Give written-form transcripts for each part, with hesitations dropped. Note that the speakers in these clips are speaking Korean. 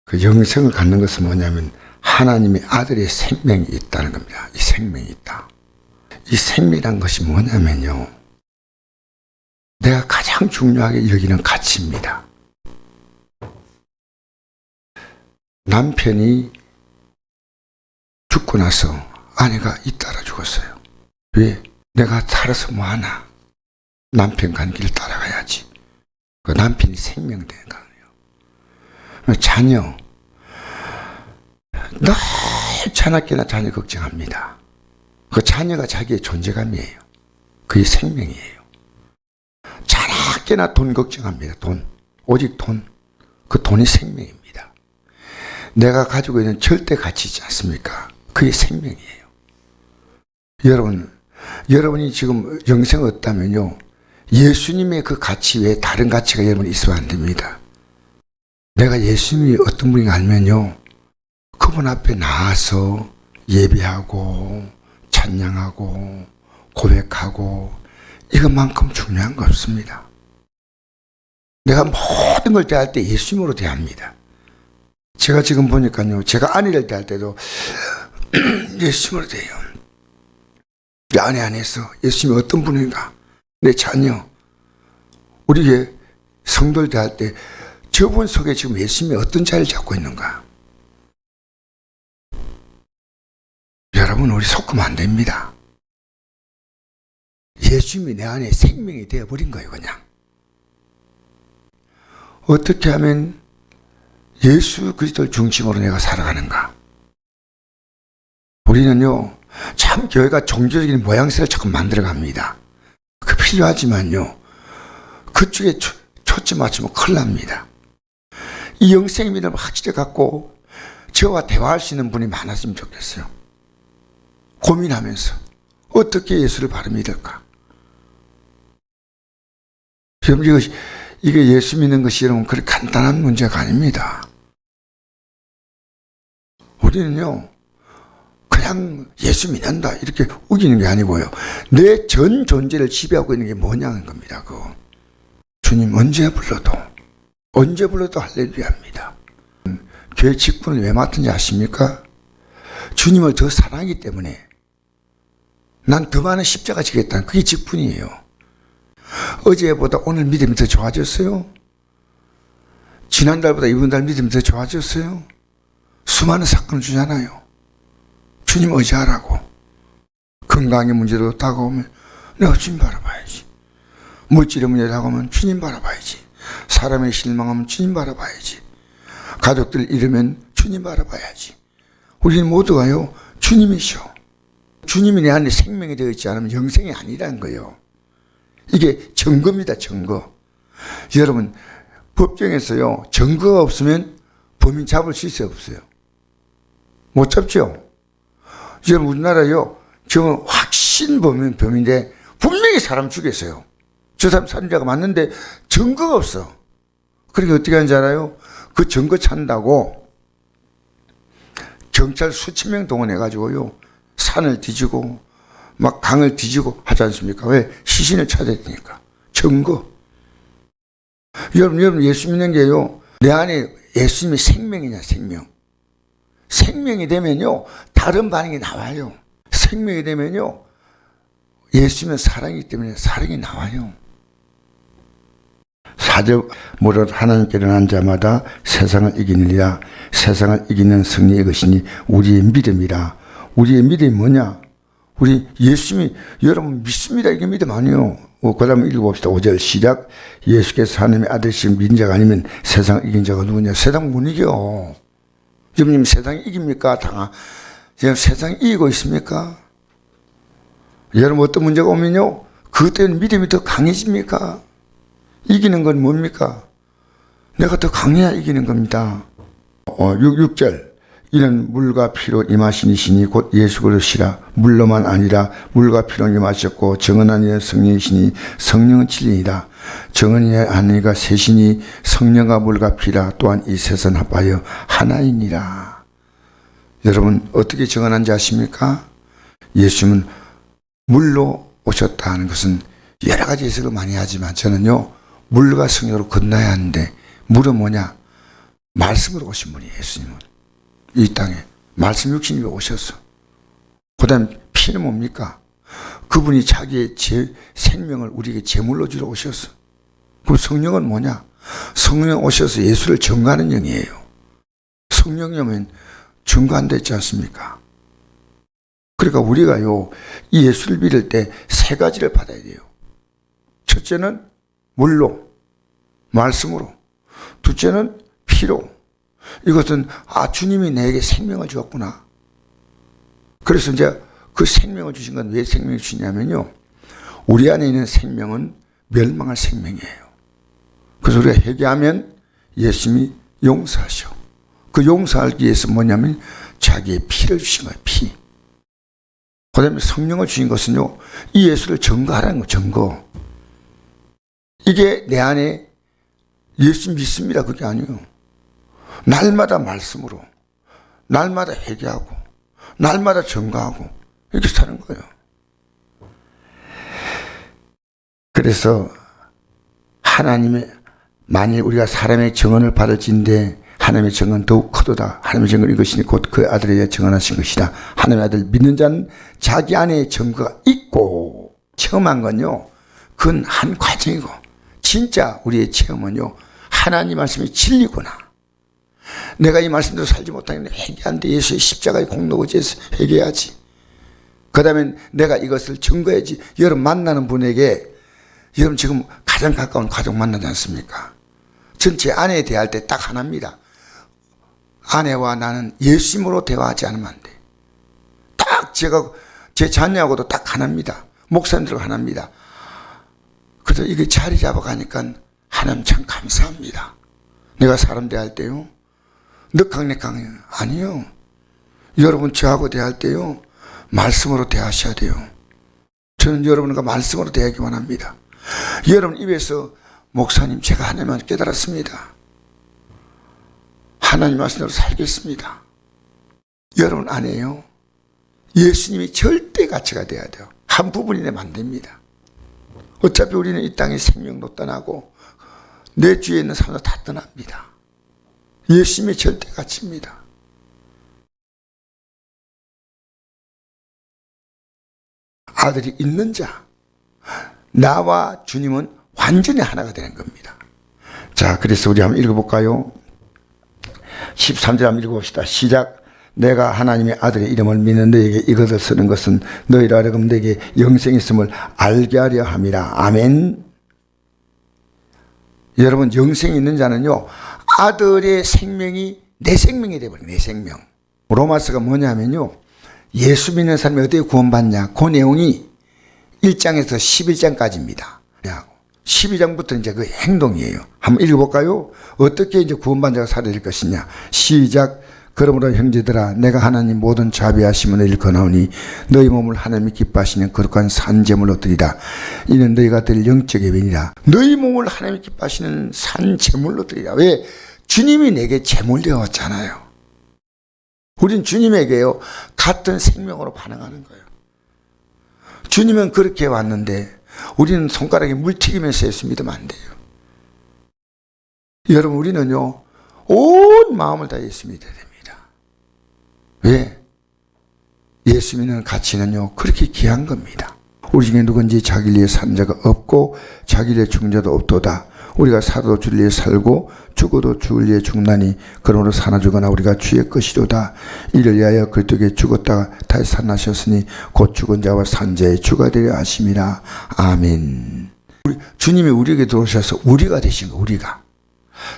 그 영생을 갖는 것은 뭐냐면 하나님의 아들의 생명이 있다는 겁니다. 이 생명이 있다. 이 생명이란 것이 뭐냐면요, 내가 가장 중요하게 여기는 가치입니다. 남편이 죽고 나서 아내가 잇따라 죽었어요. 왜? 내가 살아서 뭐하나? 남편 간 길 따라가야지. 그 남편이 생명되는 거예요. 자녀, 늘 자나깨나 자녀 걱정합니다. 그 자녀가 자기의 존재감이에요. 그게 생명이에요. 자나깨나 돈 걱정합니다. 돈, 오직 돈. 그 돈이 생명입니다. 내가 가지고 있는 절대 가치 있지 않습니까? 그게 생명이에요. 여러분이 지금 영생을 얻다면요, 예수님의 그 가치 외에 다른 가치가 여러분이 있으면 안 됩니다. 내가 예수님이 어떤 분인가 알면요, 그분 앞에 나와서 예배하고 찬양하고 고백하고 이것만큼 중요한 거 없습니다. 내가 모든 걸 대할 때 예수님으로 대합니다. 제가 지금 보니까요, 제가 아내를 대할 때도 예수님으로 대해요. 내 아내 안에서 예수님이 어떤 분인가, 내 자녀, 우리의 성도를 대할 때 저분 속에 지금 예수님이 어떤 자리를 잡고 있는가. 여러분, 우리 속으면 안 됩니다. 예수님이 내 안에 생명이 되어버린 거예요. 그냥 어떻게 하면 예수 그리스도를 중심으로 내가 살아가는가. 우리는요, 참 교회가 종교적인 모양새를 자꾸 만들어갑니다. 그 필요하지만요, 그쪽에 초점 맞추면 큰일 납니다. 이 영생 믿음을 확실히 갖고 저와 대화할 수 있는 분이 많았으면 좋겠어요. 고민하면서 어떻게 예수를 바로 믿을까. 여러분, 이게 예수 믿는 것이 여러분 그렇게 간단한 문제가 아닙니다. 우리는요, 그냥 예수 믿는다 이렇게 우기는 게 아니고요, 내 전 존재를 지배하고 있는 게 뭐냐는 겁니다. 그거. 주님 언제 불러도 할렐루야입니다. 교회 직분을 왜 맡은지 아십니까? 주님을 더 사랑하기 때문에 난 더 많은 십자가 지겠다는 그게 직분이에요. 어제보다 오늘 믿음이 더 좋아졌어요? 지난달보다 이번 달 믿음이 더 좋아졌어요? 수많은 사건을 주잖아요. 주님 의지하라고. 건강의 문제도 다가오면 내가 주님 바라봐야지. 물질의 문제 다가오면 주님 바라봐야지. 사람의 실망하면 주님 바라봐야지. 가족들 잃으면 주님 바라봐야지. 우리는 모두가요, 주님이셔. 주님이 내 안에 생명이 되어 있지 않으면 영생이 아니라는 거예요. 이게 증거입니다. 증거. 여러분, 법정에서요, 증거가 없으면 범인 잡을 수 있어요, 없어요? 못 잡죠. 여러분, 우리나라요, 지금 확신 범인인데 분명히 사람 죽였어요. 저 사람 살인자가 맞는데 증거가 없어. 그러니까 어떻게 하는지 알아요? 그 증거 찾는다고 경찰 수천 명 동원해가지고요, 산을 뒤지고 막 강을 뒤지고 하지 않습니까? 왜? 시신을 찾아야 되니까. 증거. 여러분 예수 믿는 게요, 내 안에 예수님이 생명이냐, 생명. 생명이 되면요, 다른 반응이 나와요. 생명이 되면요, 예수님은 사랑이기 때문에 사랑이 나와요. 4절, 무릇 하나님께 일어난 자마다 세상을 이기느니라. 세상을 이기는 승리의 것이니 우리의 믿음이라. 우리의 믿음이 뭐냐? 우리 예수님이 여러분 믿습니다. 이게 믿음 아니에요. 그 다음에 읽어봅시다. 5절 시작. 예수께서 하나님의 아들이신 믿는 자가 아니면 세상을 이긴 자가 누구냐? 세상 못 이겨. 여러분, 세상이 이깁니까? 지금 세상이 이기고 있습니까? 여러분, 어떤 문제가 오면요, 그것 때문에 믿음이 더 강해집니까? 이기는 건 뭡니까? 내가 더 강해야 이기는 겁니다. 6절. 이는 물과 피로 임하신 이시니 곧 예수 그리스도시라. 물로만 아니라 물과 피로 임하셨고 정언한 이는 성령이시니 성령은 진리이다. 정언이 아니가 셋이니 성령과 물과 피라. 또한 이 셋은 합하여 하나이니라. 여러분, 어떻게 정언한지 아십니까? 예수님은 물로 오셨다는 것은 여러 가지 해석을 많이 하지만 저는요, 물과 성령으로 건너야 하는데, 물은 뭐냐? 말씀으로 오신 분이 예수님은. 이 땅에 말씀 육신이 오셔서. 그 다음 피는 뭡니까? 그분이 자기의 생명을 우리에게 제물로 주러 오셨어. 그럼 성령은 뭐냐? 성령 오셔서 예수를 증거하는 영이에요. 성령이 오면 증거한다 했지 않습니까? 그러니까 우리가요, 이 예수를 믿을 때 세 가지를 받아야 돼요. 첫째는 물로, 말씀으로. 둘째는 피로. 이것은 주님이 내게 생명을 주었구나. 그래서 이제 그 생명을 주신 건 왜 생명을 주냐면요, 우리 안에 있는 생명은 멸망할 생명이에요. 그래서 우리가 회개하면 예수님이 용서하셔. 그 용서하기 위해서 뭐냐면 자기의 피를 주신 거예요. 피. 그 다음에 성령을 주신 것은요, 이 예수를 증거하라는 거예요. 증거. 이게 내 안에 예수 믿습니다, 그게 아니에요. 날마다 말씀으로, 날마다 회개하고, 날마다 증거하고 이렇게 사는 거예요. 그래서 하나님의, 만일 우리가 사람의 증언을 받을진데 하나님의 증언은 더욱 크도다. 하나님의 증언은 이것이니 곧 그 아들에 대해 증언하신 것이다. 하나님의 아들 믿는 자는 자기 안에 증거가 있고, 체험한 건요, 그건 한 과정이고, 진짜 우리의 체험은요, 하나님 말씀이 진리구나. 내가 이 말씀대로 살지 못하는데 회개한데 예수의 십자가의 공로에 대해서 회개해야지. 그 다음에 내가 이것을 증거해야지. 여러분 만나는 분에게, 여러분 지금 가장 가까운 가족 만나지 않습니까? 전 제 아내에 대할 때 딱 하나입니다. 아내와 나는 예수님으로 대화하지 않으면 안 돼. 딱 제가 제 자녀하고도 딱 하나입니다. 목사님들과 하나입니다. 그래서 이게 자리 잡아가니까 하나님 참 감사합니다. 내가 사람 대할 때요, 늑강내강 아니요. 여러분 저하고 대할 때요, 말씀으로 대하셔야 돼요. 저는 여러분과 말씀으로 대하기만 합니다. 여러분 입에서 목사님 제가 하나님을 깨달았습니다. 하나님 말씀대로 살겠습니다. 여러분 안에요, 예수님이 절대 가치가 돼야 돼요. 한 부분이 되면 안 됩니다. 어차피 우리는 이 땅에 생명도 떠나고 내 주위에 있는 사람도 다 떠납니다. 예수님이 절대 가치입니다. 아들이 있는 자, 나와 주님은 완전히 하나가 되는 겁니다. 자, 그래서 우리 한번 읽어볼까요? 13절 한번 읽어봅시다. 시작. 내가 하나님의 아들의 이름을 믿는 너에게 이것을 쓰는 것은 너희라 하여금 너에게 영생이 있음을 알게 하려 함이라. 아멘. 여러분, 영생이 있는 자는요, 아들의 생명이 내 생명이 되어버려요. 내 생명. 로마서가 뭐냐면요, 예수 믿는 사람이 어떻게 구원받냐, 그 내용이 1장에서 11장까지입니다. 12장부터 이제 그 행동이에요. 한번 읽어볼까요? 어떻게 이제 구원받은 자가 살아야 될 것이냐. 시작. 그러므로 형제들아, 내가 하나님 모든 자비하심을 일컫나오니 너희 몸을 하나님이 기뻐하시는 거룩한 산제물로 드리라. 이는 너희가 될 영적 예배니라. 너희 몸을 하나님이 기뻐하시는 산제물로 드리라. 왜? 주님이 내게 제물 되었잖아요. 우린 주님에게요, 같은 생명으로 반응하는 거예요. 주님은 그렇게 왔는데 우리는 손가락에 물 튀기면서 예수 믿으면 안 돼요. 여러분, 우리는요, 온 마음을 다 예수 믿어야 됩니다. 왜? 예수 믿는 가치는요, 그렇게 귀한 겁니다. 우리 중에 누군지 자기를 위해 산 자가 없고 자기를 위해 죽은 자도 없도다. 우리가 살아도 주를 위해 살고 죽어도 주를 위해 죽나니 그러므로 사나 죽거나 우리가 주의 것이로다. 이를 위하여 그리스도께 죽었다가 다시 살아나셨으니 곧 죽은 자와 산 자의 주가 되려 하심이라. 아멘. 주님이 우리에게 들어오셔서 우리가 되신 거. 우리가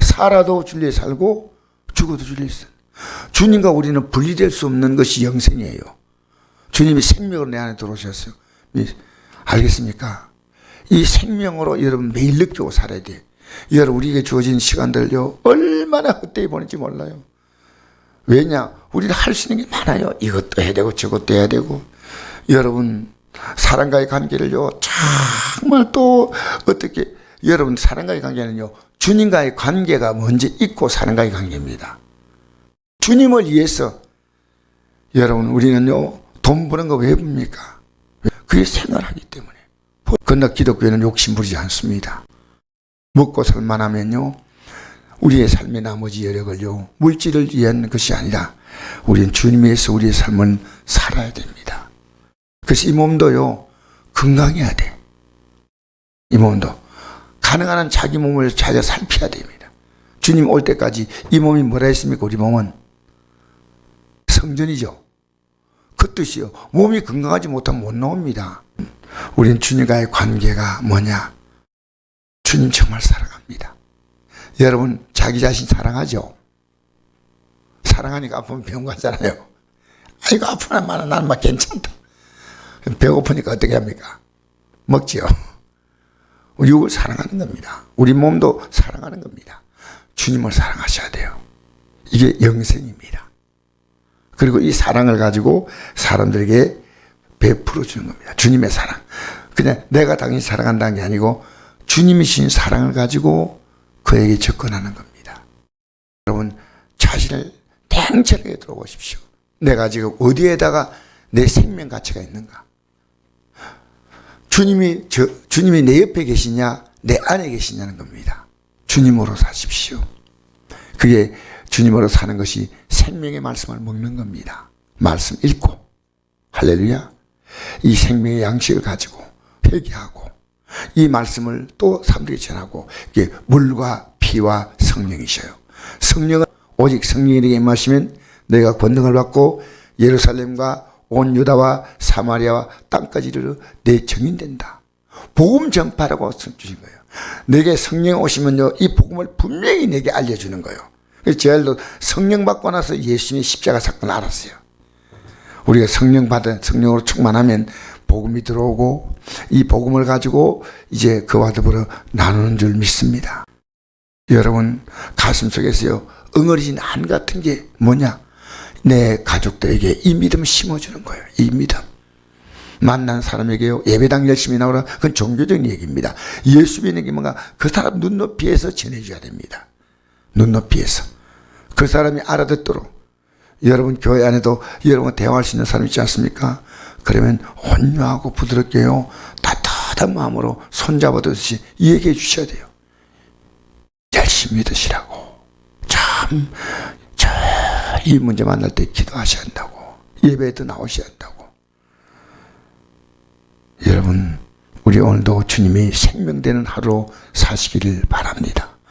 살아도 주를 위해 살고 죽어도 주를 위해 살. 주님과 우리는 분리될 수 없는 것이 영생이에요. 주님이 생명으로 내 안에 들어오셨어요. 알겠습니까? 이 생명으로 여러분 매일 느끼고 살아야 돼. 여러분, 우리에게 주어진 시간들요, 얼마나 헛되이 보낼지 몰라요. 왜냐? 우리는 할 수 있는 게 많아요. 이것도 해야 되고 저것도 해야 되고. 여러분, 사람과의 관계를요, 정말 또 어떻게, 여러분, 사람과의 관계는요, 주님과의 관계가 먼저 있고 사람과의 관계입니다. 주님을 위해서, 여러분, 우리는요, 돈 버는 거 왜 봅니까? 그게 생활하기 때문에. 그러나 기독교는 욕심 부리지 않습니다. 먹고 살만하면요, 우리의 삶의 나머지 여력을요, 물질을 위한 것이 아니라 우리는 주님 위해서 우리의 삶을 살아야 됩니다. 그래서 이 몸도요, 건강해야 돼. 이 몸도 가능한 한 자기 몸을 잘 살펴야 됩니다. 주님 올 때까지 이 몸이 뭐라 했습니까? 우리 몸은 성전이죠. 그 뜻이요, 몸이 건강하지 못하면 못 나옵니다. 우리는 주님과의 관계가 뭐냐? 주님 정말 사랑합니다. 여러분 자기 자신 사랑하죠? 사랑하니까 아프면 병원 가잖아요. 아이고 아프나 마나 나는 막 괜찮다. 배고프니까 어떻게 합니까? 먹지요. 육을 사랑하는 겁니다. 우리 몸도 사랑하는 겁니다. 주님을 사랑하셔야 돼요. 이게 영생입니다. 그리고 이 사랑을 가지고 사람들에게 베풀어 주는 겁니다. 주님의 사랑. 그냥 내가 당연히 사랑한다는 게 아니고 주님이 주신 사랑을 가지고 그에게 접근하는 겁니다. 여러분 자신을 냉철하게 들어보십시오. 내가 지금 어디에다가 내 생명 가치가 있는가? 주님이 내 옆에 계시냐, 내 안에 계시냐는 겁니다. 주님으로 사십시오. 그게 주님으로 사는 것이 생명의 말씀을 먹는 겁니다. 말씀 읽고, 할렐루야. 이 생명의 양식을 가지고 회개하고, 이 말씀을 또 사람들에게 전하고, 이게 물과 피와 성령이셔요. 성령은 오직 성령에게 임하시면 너희가 권능을 받고 예루살렘과 온 유다와 사마리아와 땅까지 이르러 내 증인된다. 복음 전파라고 주신 거예요. 내게 성령 오시면요, 이 복음을 분명히 내게 알려주는 거예요. 그래서 제가 성령 받고 나서 예수님의 십자가 사건을 알았어요. 우리가 성령으로 충만하면 복음이 들어오고 이 복음을 가지고 이제 그와 더불어 나누는 줄 믿습니다. 여러분 가슴속에서요, 응어리진 안 같은 게 뭐냐? 내 가족들에게 이 믿음을 심어주는 거예요. 이 믿음. 만난 사람에게요, 예배당 열심히 나오라. 그건 종교적인 얘기입니다. 예수 믿는 게 뭔가 그 사람 눈높이에서 전해줘야 됩니다. 눈높이에서. 그 사람이 알아듣도록. 여러분 교회 안에도 여러분 대화할 수 있는 사람 있지 않습니까? 그러면 온유하고 부드럽게요, 따뜻한 마음으로 손잡아두듯이 얘기해 주셔야 돼요. 열심히 믿으시라고. 참 이 문제 만날 때 기도하셔야 한다고. 예배에도 나오셔야 한다고. 여러분 우리 오늘도 주님이 생명되는 하루로 사시기를 바랍니다.